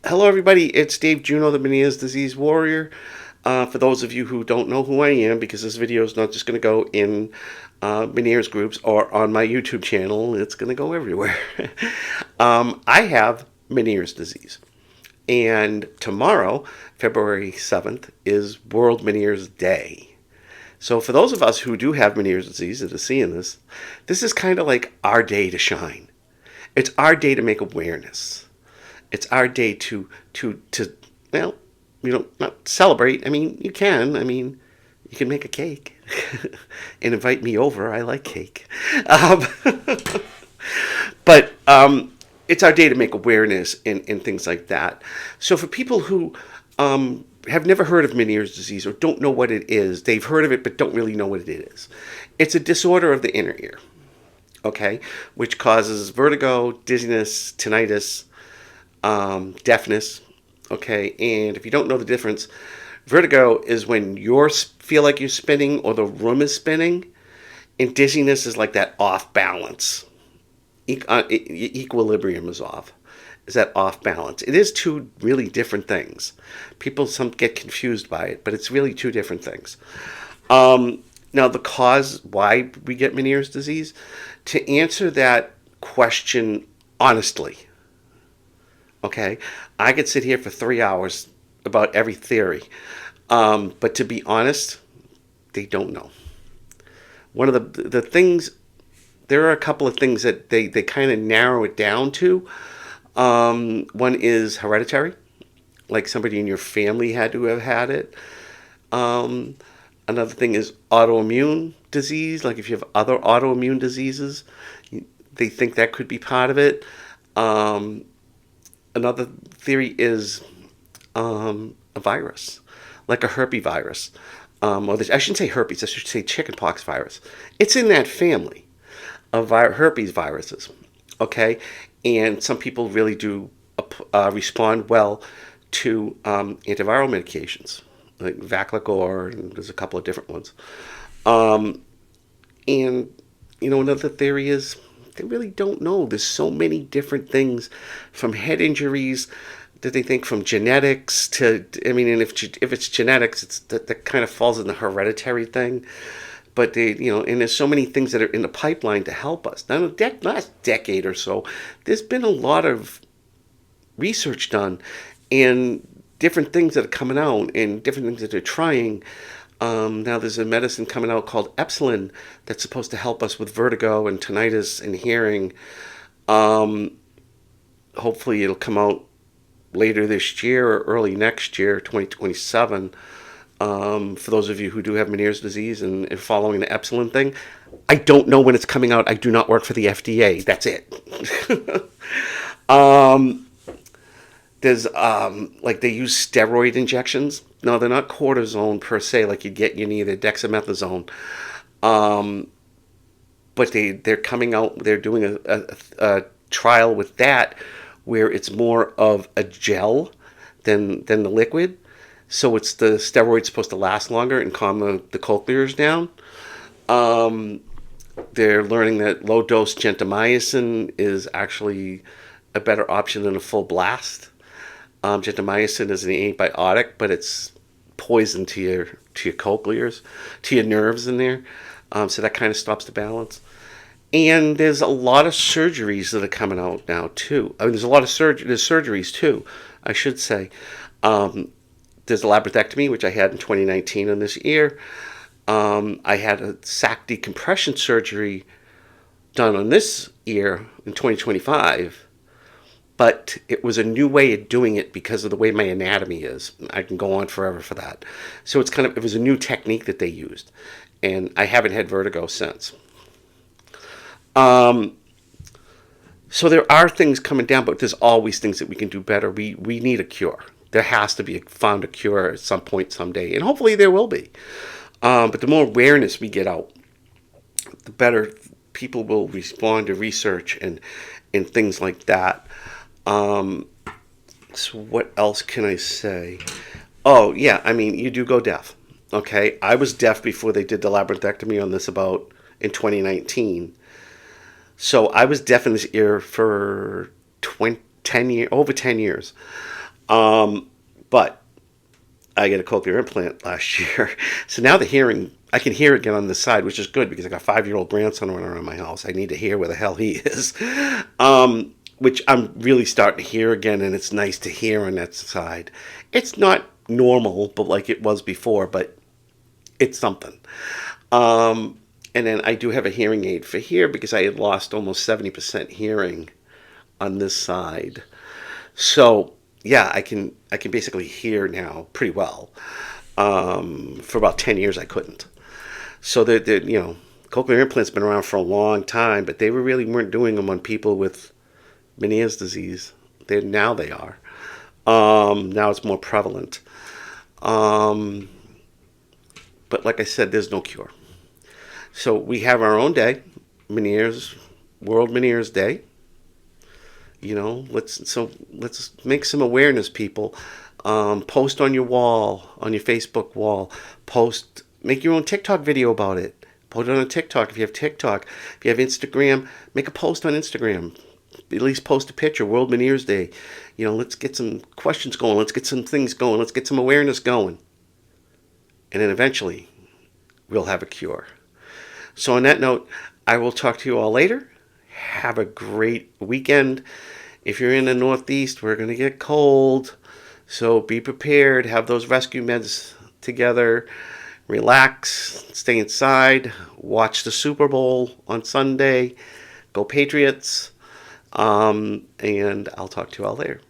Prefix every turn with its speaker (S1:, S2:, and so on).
S1: Hello, everybody. It's Dave Juno, the Meniere's Disease Warrior. For those of you who don't know who I am, because this video is not just going to go in Meniere's groups or on my YouTube channel, it's going to go everywhere. I have Meniere's disease. And tomorrow, February 7th, is World Meniere's Day. So for those of us who do have Meniere's disease that are seeing this, this is kind of like our day to shine. It's our day to make awareness. It's our day to well, not celebrate. I mean, you can. I mean, you can make a cake and invite me over. I like cake. Um, but it's our day to make awareness and things like that. So for people who have never heard of Meniere's disease or don't know what it is, they've heard of it but don't really know what it is. It's a disorder of the inner ear, okay, which causes vertigo, dizziness, tinnitus, deafness. Okay, and if you don't know the difference, vertigo is when you feel like you're spinning or the room is spinning, and dizziness is like that off balance. Equilibrium is off. Is that off balance? It is two really different things. People some get confused by it, but it's really two different things. Now, the cause why we get Meniere's disease, to answer that question honestly, okay, I could sit here for 3 hours about every theory, but to be honest, they don't know. One of the things, there are a couple of things that they kind of narrow it down to. One is hereditary, like somebody in your family had to have had it. Another thing is autoimmune disease, like if you have other autoimmune diseases, they think that could be part of it. Another theory is a virus, like a herpes virus. I shouldn't say herpes, I should say chickenpox virus. It's in that family of herpes viruses, okay? And some people really do respond well to antiviral medications, like Vaclacor, and there's a couple of different ones. And, another theory is they really don't know. There's so many different things, from head injuries that they think, from genetics to, I mean, and if it's genetics, it's that kind of falls in the hereditary thing. But and there's so many things that are in the pipeline to help us. Now, the last decade or so, there's been a lot of research done, and different things that are coming out, and different things that they're trying. Now there's a medicine coming out called Epsilon that's supposed to help us with vertigo and tinnitus and hearing. Hopefully it'll come out later this year or early next year, 2027. For those of you who do have Meniere's disease and following the Epsilon thing, I don't know when it's coming out. I do not work for the FDA. That's it. There's like they use steroid injections. No, they're not cortisone per se, like you get in either dexamethasone. But they're coming out. They're doing a trial with that, where it's more of a gel than the liquid. So it's the steroid's supposed to last longer and calm the cochlears down. They're learning that low dose gentamicin is actually a better option than a full blast. Gentamicin is an antibiotic, but it's poison to your cochlears, to your nerves in there. So that kind of stops the balance. And there's a lot of surgeries that are coming out now too. I mean, there's a lot of there's surgeries too, I should say. There's a labyrinthectomy, which I had in 2019 on this ear. I had a sac decompression surgery done on this ear in 2025. But it was a new way of doing it because of the way my anatomy is. I can go on forever for that. So it was a new technique that they used. And I haven't had vertigo since. So there are things coming down, but there's always things that we can do better. We need a cure. There has to be found a cure at some point someday. And hopefully there will be. But the more awareness we get out, the better people will respond to research and things like that. So what else can I say? Oh, yeah, I mean, you do go deaf. Okay, I was deaf before they did the labyrinthectomy on this about in 2019. So I was deaf in this ear for 10 years, over 10 years. But I get a cochlear implant last year. So now the hearing, I can hear again on this side, which is good because I got a 5-year-old grandson running around my house. I need to hear where the hell he is. Which I'm really starting to hear again, and it's nice to hear on that side. It's not normal, but like it was before, but it's something. And then I do have a hearing aid for here because I had lost almost 70% hearing on this side. So yeah, I can basically hear now pretty well. For about 10 years, I couldn't. So cochlear implants been around for a long time, but they weren't doing them on people with Meniere's disease. Now they are. Now it's more prevalent. Um, but like I said, there's no cure. So we have our own day, Meniere's World Meniere's Day. Let's make some awareness, people. Post on your wall, on your Facebook wall. Make your own TikTok video about it. Put it on a TikTok if you have TikTok. If you have Instagram, make a post on Instagram. At least post a picture. World Meniere's Day. Let's get some questions going. Let's get some things going. Let's get some awareness going. And then eventually, we'll have a cure. So on that note, I will talk to you all later. Have a great weekend. If you're in the Northeast, we're going to get cold. So be prepared. Have those rescue meds together. Relax. Stay inside. Watch the Super Bowl on Sunday. Go Patriots. And I'll talk to you all later.